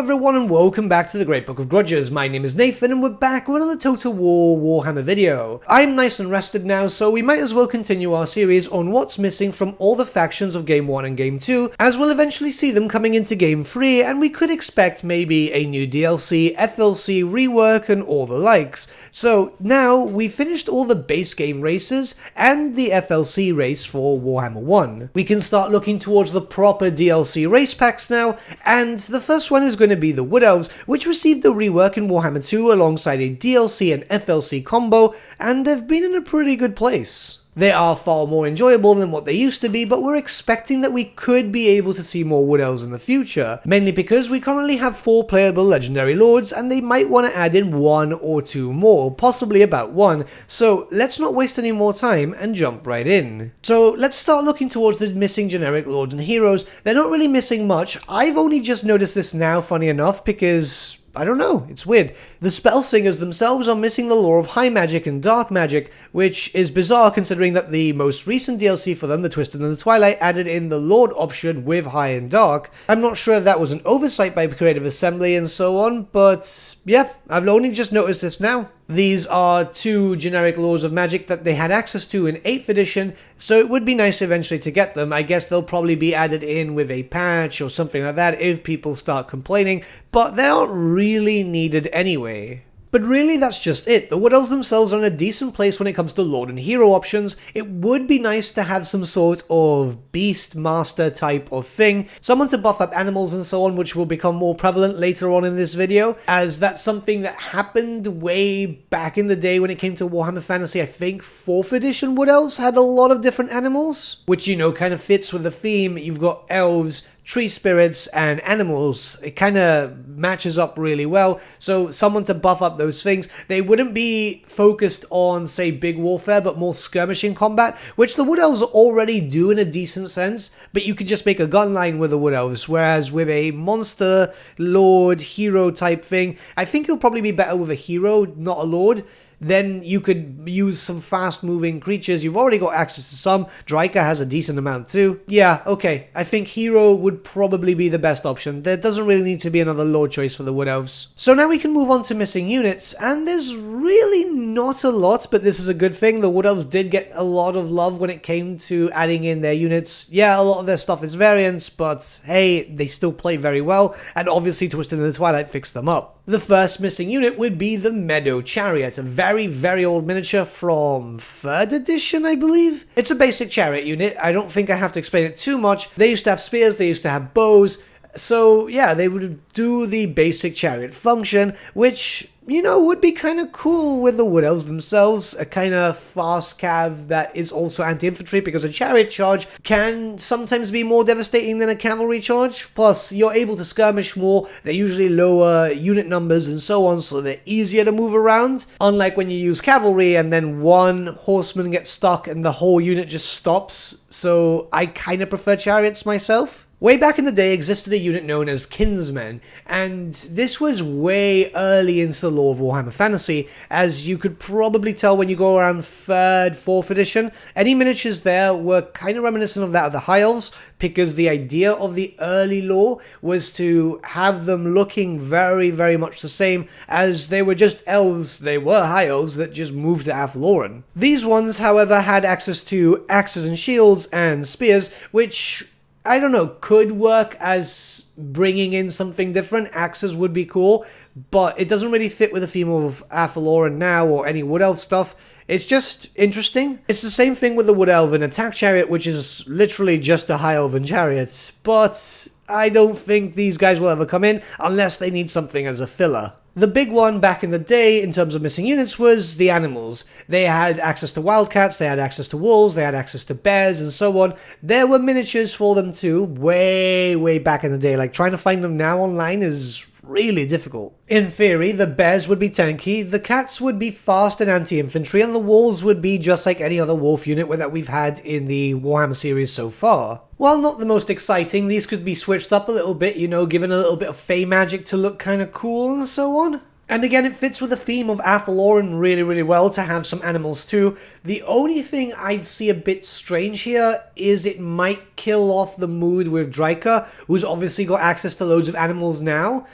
everyone and welcome back to the Great Book of Grudges. My name is Nathan and we're back with another Total War Warhammer video. I'm nice and rested now, so we might as well continue our series on what's missing from all the factions of Game 1 and Game 2, as we'll eventually see them coming into Game 3, and we could expect maybe a new DLC, FLC rework and all the likes. So now we've finished all the base game races and the FLC race for Warhammer 1. We can start looking towards the proper DLC race packs now, and the first one is going to be the Wood Elves, which received a rework in Warhammer 2 alongside a DLC and FLC combo, and they've been in a pretty good place. They are far more enjoyable than what they used to be, but we're expecting that we could be able to see more Wood Elves in the future, mainly because we currently have 4 playable Legendary Lords, and they might want to add in 1 or 2 more, possibly about 1, so let's not waste any more time and jump right in. So let's start looking towards the missing generic Lords and Heroes. They're not really missing much. I've only just noticed this now, funny enough, because I don't know, it's weird. The Spellsingers themselves are missing the lore of high magic and dark magic, which is bizarre considering that the most recent DLC for them, the Twisted and the Twilight, added in the Lord option with high and dark. I'm not sure if that was an oversight by Creative Assembly and so on, but yeah, I've only just noticed this now. These are 2 generic laws of magic that they had access to in 8th edition, so it would be nice eventually to get them. I guess they'll probably be added in with a patch or something like that if people start complaining, but they aren't really needed anyway. But really, that's just it. The Wood Elves themselves are in a decent place when it comes to Lord and Hero options. It would be nice to have some sort of Beast Master type of thing, someone to buff up animals and so on, which will become more prevalent later on in this video, as that's something that happened way back in the day when it came to Warhammer Fantasy. I think 4th edition Wood Elves had a lot of different animals, which, you know, kind of fits with the theme. You've got elves, tree spirits, and animals. It kind of matches up really well, so someone to buff up those things. They wouldn't be focused on, say, big warfare, but more skirmishing combat, which the Wood Elves already do in a decent sense, but you could just make a gun line with the Wood Elves, whereas with a monster, lord, hero type thing, I think it'll probably be better with a hero, not a lord. Then you could use some fast-moving creatures. You've already got access to some. Draika has a decent amount too. Yeah, okay. I think Hero would probably be the best option. There doesn't really need to be another Lord choice for the Wood Elves. So now we can move on to missing units, and there's really not a lot, but this is a good thing. The Wood Elves did get a lot of love when it came to adding in their units. Yeah, a lot of their stuff is variants, but hey, they still play very well, and obviously Twisted in the Twilight fixed them up. The first missing unit would be the Meadow Chariot, a very old miniature from 3rd edition, I believe. It's a basic chariot unit. I don't think I have to explain it too much. They used to have spears, they used to have bows, so yeah, they would do the basic chariot function, which, you know, would be kind of cool with the Wood Elves themselves. A kind of fast cav that is also anti-infantry, because a chariot charge can sometimes be more devastating than a cavalry charge. Plus, you're able to skirmish more, they're usually lower unit numbers and so on, so they're easier to move around. Unlike when you use cavalry and then one horseman gets stuck and the whole unit just stops. So I kind of prefer chariots myself. Way back in the day existed a unit known as kinsmen, and this was way early into the lore of Warhammer Fantasy, as you could probably tell when you go around 3rd, 4th edition. Any miniatures there were kind of reminiscent of that of the High Elves, because the idea of the early lore was to have them looking very much the same, as they were just elves. They were High Elves that just moved to Athelorin. These ones, however, had access to axes and shields and spears, which, I don't know, could work as bringing in something different. Axes would be cool, but it doesn't really fit with the theme of Athelorin now or any Wood Elf stuff. It's just interesting. It's the same thing with the Wood Elven Attack Chariot, which is literally just a High Elven chariot, but I don't think these guys will ever come in unless they need something as a filler. The big one back in the day in terms of missing units was the animals. They had access to wildcats, they had access to wolves, they had access to bears and so on. There were miniatures for them too, way back in the day. Like, trying to find them now online is really difficult. In theory, the bears would be tanky, the cats would be fast and anti-infantry, and the wolves would be just like any other wolf unit that we've had in the Warhammer series so far. While not the most exciting, these could be switched up a little bit, you know, given a little bit of fey magic to look kind of cool and so on. And again, it fits with the theme of Athelorin really well to have some animals too. The only thing I'd see a bit strange here is it might kill off the mood with Draika, who's obviously got access to loads of animals now.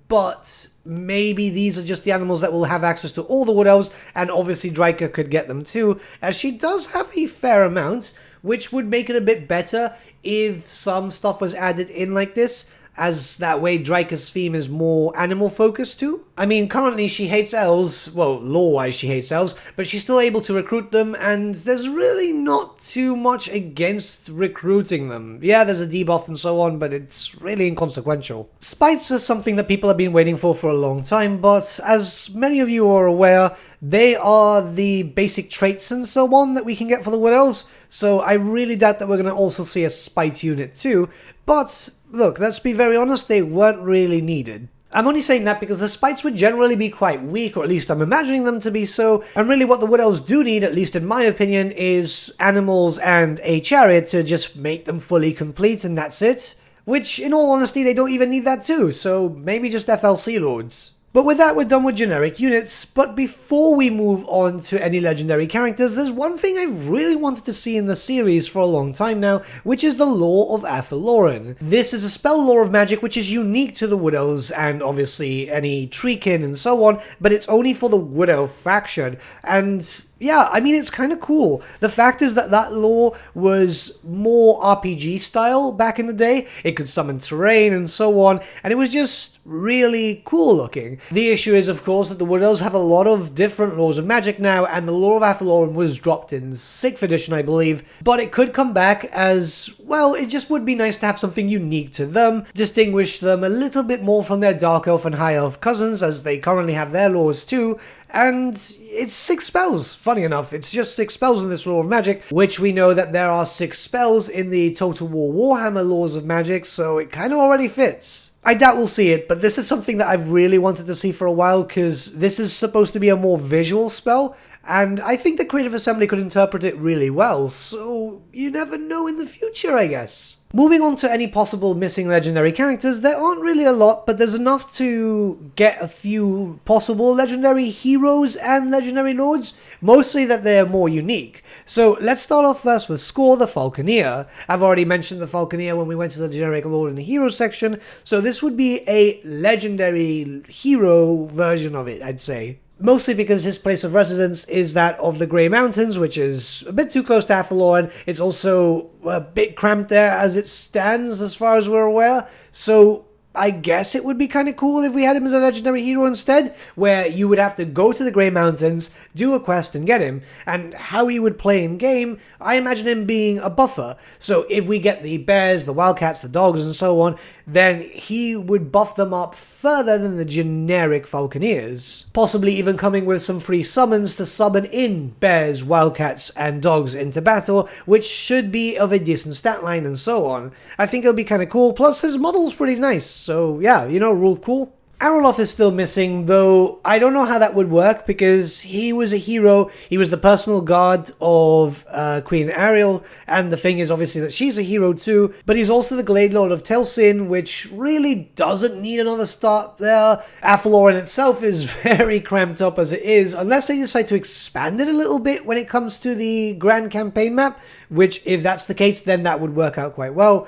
but maybe these are just the animals that will have access to all the Wood Elves, and obviously Dryka could get them too, as she does have a fair amount, which would make it a bit better if some stuff was added in like this, as that way Dryka's theme is more animal focused too. I mean, currently she hates elves, well, lore-wise she hates elves, but she's still able to recruit them, and there's really not too much against recruiting them. Yeah, there's a debuff and so on, but it's really inconsequential. Spites are something that people have been waiting for a long time, but as many of you are aware, they are the basic traits and so on that we can get for the Wood Elves, so I really doubt that we're going to also see a Spite unit too, but look, let's be very honest, they weren't really needed. I'm only saying that because the Spites would generally be quite weak, or at least I'm imagining them to be so, and really what the Wood Elves do need, at least in my opinion, is animals and a chariot to just make them fully complete, and that's it. Which, in all honesty, they don't even need that too, so maybe just FLC Lords. But with that, we're done with generic units, but before we move on to any legendary characters, there's one thing I've really wanted to see in the series for a long time now, which is the lore of Athelorin. This is a spell lore of magic which is unique to the Wood Elves and obviously any treekin and so on, but it's only for the Wood Elf faction, and yeah, I mean, it's kind of cool. The fact is that that lore was more RPG style back in the day. It could summon terrain and so on, and it was just really cool looking. The issue is, of course, that the Wood Elves have a lot of different laws of magic now, and the lore of Athelorin was dropped in 6th edition, I believe, but it could come back as, well, it just would be nice to have something unique to them, distinguish them a little bit more from their Dark Elf and High Elf cousins, as they currently have their laws too, and it's 6 spells, funny enough, it's just 6 spells in this lore of magic, which we know that there are 6 spells in the Total War Warhammer laws of magic, so it kind of already fits. I doubt we'll see it, but this is something that I've really wanted to see for a while, because this is supposed to be a more visual spell, and I think the Creative Assembly could interpret it really well, so you never know in the future, I guess. Moving on to any possible missing legendary characters, there aren't really a lot, but there's enough to get a few possible legendary heroes and legendary lords, mostly that they're more unique. So let's start off first with Score the Falconer. I've already mentioned the Falconer when we went to the generic lord in the hero section, so this would be a legendary hero version of it, I'd say. Mostly because his place of residence is that of the Grey Mountains, which is a bit too close to Athelorin. It's also a bit cramped there as it stands, as far as we're aware. So I guess it would be kind of cool if we had him as a legendary hero instead, where you would have to go to the Grey Mountains, do a quest and get him, and how he would play in game, I imagine him being a buffer. So if we get the bears, the wildcats, the dogs and so on, then he would buff them up further than the generic Falconeers, possibly even coming with some free summons to summon in bears, wildcats and dogs into battle, which should be of a decent stat line and so on. I think it'll be kind of cool, plus his model's pretty nice. So yeah, you know, real cool. Olof is still missing, though I don't know how that would work, because he was a hero, he was the personal guard of Queen Ariel, and the thing is obviously that she's a hero too, but he's also the Glade Lord of Telsin, which really doesn't need another start there. Athelorin itself is very cramped up as it is, unless they decide to expand it a little bit when it comes to the Grand Campaign map, which if that's the case, then that would work out quite well.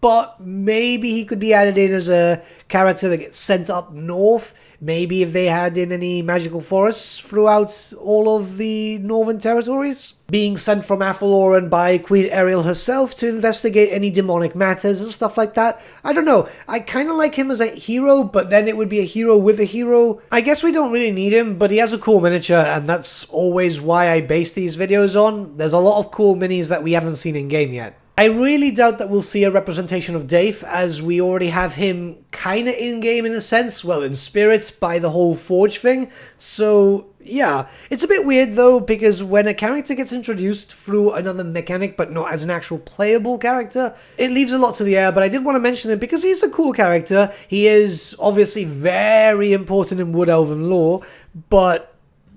But maybe he could be added in as a character that gets sent up north. Maybe if they had in any magical forests throughout all of the northern territories. Being sent from Athelorin by Queen Ariel herself to investigate any demonic matters and stuff like that. I don't know. I kind of like him as a hero, but then it would be a hero with a hero. I guess we don't really need him, but he has a cool miniature, and that's always why I base these videos on. There's a lot of cool minis that we haven't seen in game yet. I really doubt that we'll see a representation of Dave, as we already have him kinda in-game in a sense, well, in spirit, by the whole Forge thing, so yeah. It's a bit weird though, because when a character gets introduced through another mechanic, but not as an actual playable character, it leaves a lot to the air, but I did want to mention him because he's a cool character. He is obviously very important in Wood Elven lore, but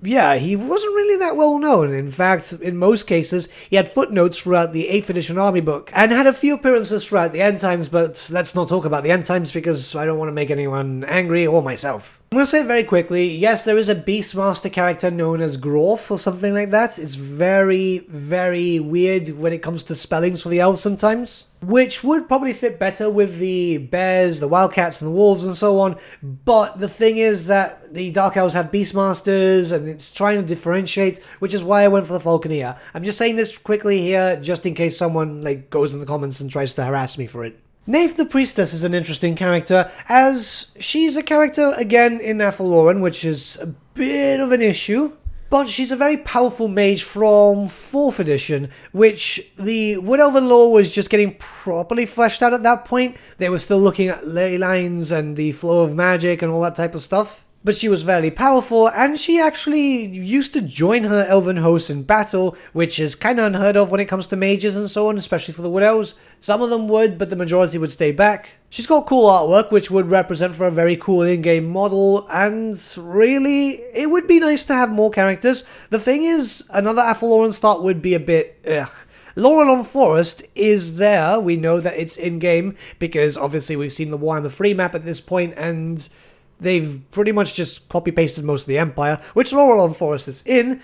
yeah, he wasn't really that well known. In fact, in most cases, he had footnotes throughout the 8th edition army book, and had a few appearances throughout the end times, but let's not talk about the end times because I don't want to make anyone angry, or myself. I'm going to say it very quickly, yes, there is a Beastmaster character known as Groth or something like that. It's very, very weird when it comes to spellings for the elves sometimes. which would probably fit better with the bears, the wildcats, and the wolves and so on. But the thing is that the Dark Elves have Beastmasters, and it's trying to differentiate, which is why I went for the Falconer. I'm just saying this quickly here, just in case someone goes in the comments and tries to harass me for it. Nath the Priestess is an interesting character, as she's a character, again, in Athelorin, which is a bit of an issue. But she's a very powerful mage from 4th edition, which the Wood Elven lore was just getting properly fleshed out at that point. They were still looking at ley lines and the flow of magic and all that type of stuff. But she was very powerful, and she actually used to join her elven hosts in battle, which is kind of unheard of when it comes to mages and so on, especially for the Wood Elves. Some of them would, but the majority would stay back. She's got cool artwork, which would represent for a very cool in-game model, and really, it would be nice to have more characters. The thing is, another Athelorin start would be a bit, Lorelon Forest is there. We know that it's in-game, because obviously we've seen the Warhammer 3 map at this point, and they've pretty much just copy-pasted most of the Empire, which Lorelon Forest is in.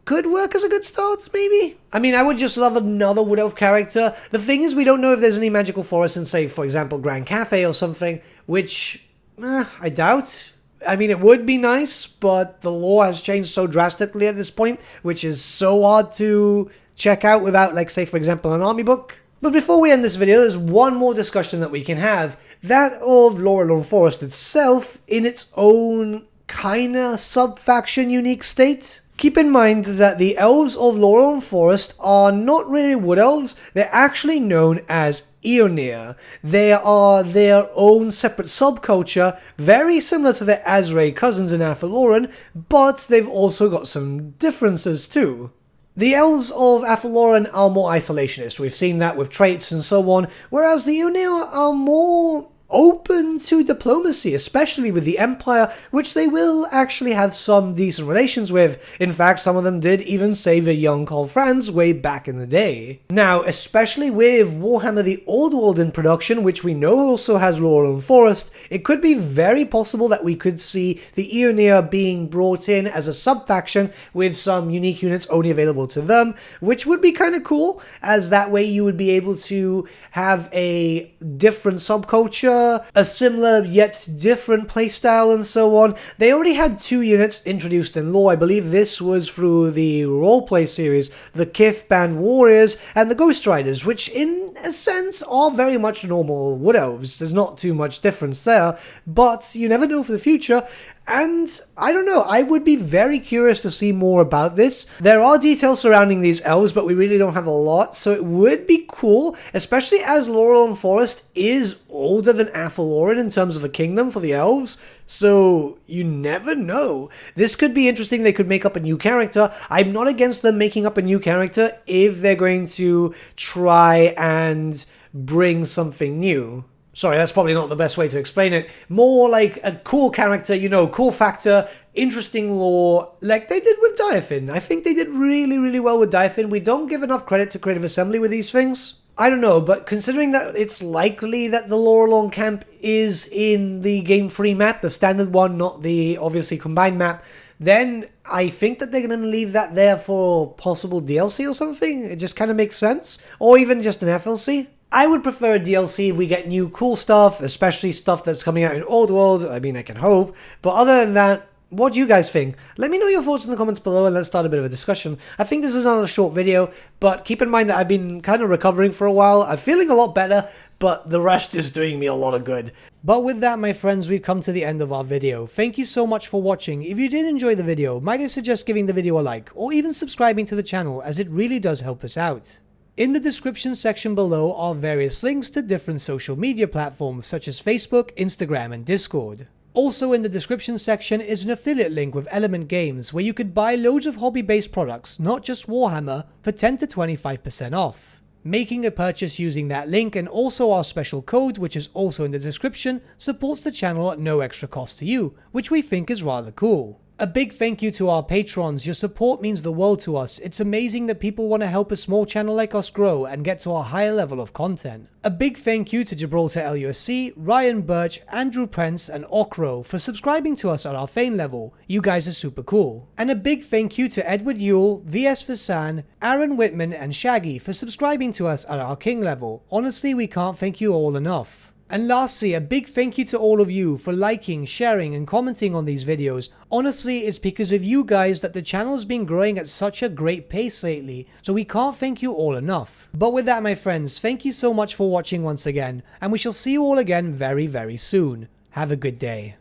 Could work as a good start, maybe? I mean, I would just love another Wood Elf character. The thing is, we don't know if there's any magical forests in, say, for example, Grand Cafe or something, which, I doubt. I mean, it would be nice, but the lore has changed so drastically at this point, which is so hard to check out without, say, for example, an army book. But before we end this video, there's one more discussion that we can have. That of Lorelon Forest itself in its own kinda sub-faction unique state. Keep in mind that the elves of Lorelon Forest are not really wood elves, they're actually known as Ionia. They are their own separate subculture, very similar to the Azray cousins in Athelorin, but they've also got some differences too. The elves of Athelorin are more isolationist, we've seen that with traits and so on, whereas the Ionia are more open to diplomacy, especially with the Empire, which they will actually have some decent relations with. In fact, some of them did even save a young Karl Franz way back in the day. Now, especially with Warhammer the Old World in production, which we know also has Lorelon Forest, it could be very possible that we could see the Ionia being brought in as a sub-faction with some unique units only available to them, which would be kind of cool, as that way you would be able to have a different subculture, a similar yet different playstyle and so on. They already had 2 units introduced in lore. I believe this was through the roleplay series, the Kith Band Warriors and the Ghost Riders, which in a sense are very much normal Wood Elves. There's not too much difference there, but you never know for the future. And I don't know, I would be very curious to see more about this. There are details surrounding these elves, but we really don't have a lot, so it would be cool, especially as Lorelon Forest is older than Athelorin in terms of a kingdom for the elves, so you never know. This could be interesting. They could make up a new character. I'm not against them making up a new character if they're going to try and bring something new. Sorry, that's probably not the best way to explain it. More like a cool character, cool factor, interesting lore, like they did with Diafin. I think they did really, really well with Diafin. We don't give enough credit to Creative Assembly with these things. I don't know, but considering that it's likely that the Lorelon camp is in the Game 3 map, the standard one, not the obviously combined map, then I think that they're going to leave that there for possible DLC or something. It just kind of makes sense. Or even just an FLC. I would prefer a DLC if we get new cool stuff, especially stuff that's coming out in Old World. I mean, I can hope. But other than that, what do you guys think? Let me know your thoughts in the comments below and let's start a bit of a discussion. I think this is another short video, but keep in mind that I've been kind of recovering for a while. I'm feeling a lot better, but the rest is doing me a lot of good. But with that, my friends, we've come to the end of our video. Thank you so much for watching. If you did enjoy the video, might I suggest giving the video a like, or even subscribing to the channel, as it really does help us out. In the description section below are various links to different social media platforms such as Facebook, Instagram, and Discord. Also in the description section is an affiliate link with Element Games where you could buy loads of hobby-based products, not just Warhammer, for 10 to 25% off. Making a purchase using that link and also our special code, which is also in the description, supports the channel at no extra cost to you, which we think is rather cool. A big thank you to our patrons. Your support means the world to us. It's amazing that people want to help a small channel like us grow and get to a higher level of content. A big thank you to Gibraltar LUSC, Ryan Bertsche, Andrew Prince, and Okro for subscribing to us at our Fane level. You guys are super cool. And a big thank you to Edward Yule, VS Vasan, Aaron Whitman, and Shaggy for subscribing to us at our King level. Honestly, we can't thank you all enough. And lastly, a big thank you to all of you for liking, sharing, and commenting on these videos. Honestly, it's because of you guys that the channel's been growing at such a great pace lately, so we can't thank you all enough. But with that, my friends, thank you so much for watching once again, and we shall see you all again very, very soon. Have a good day.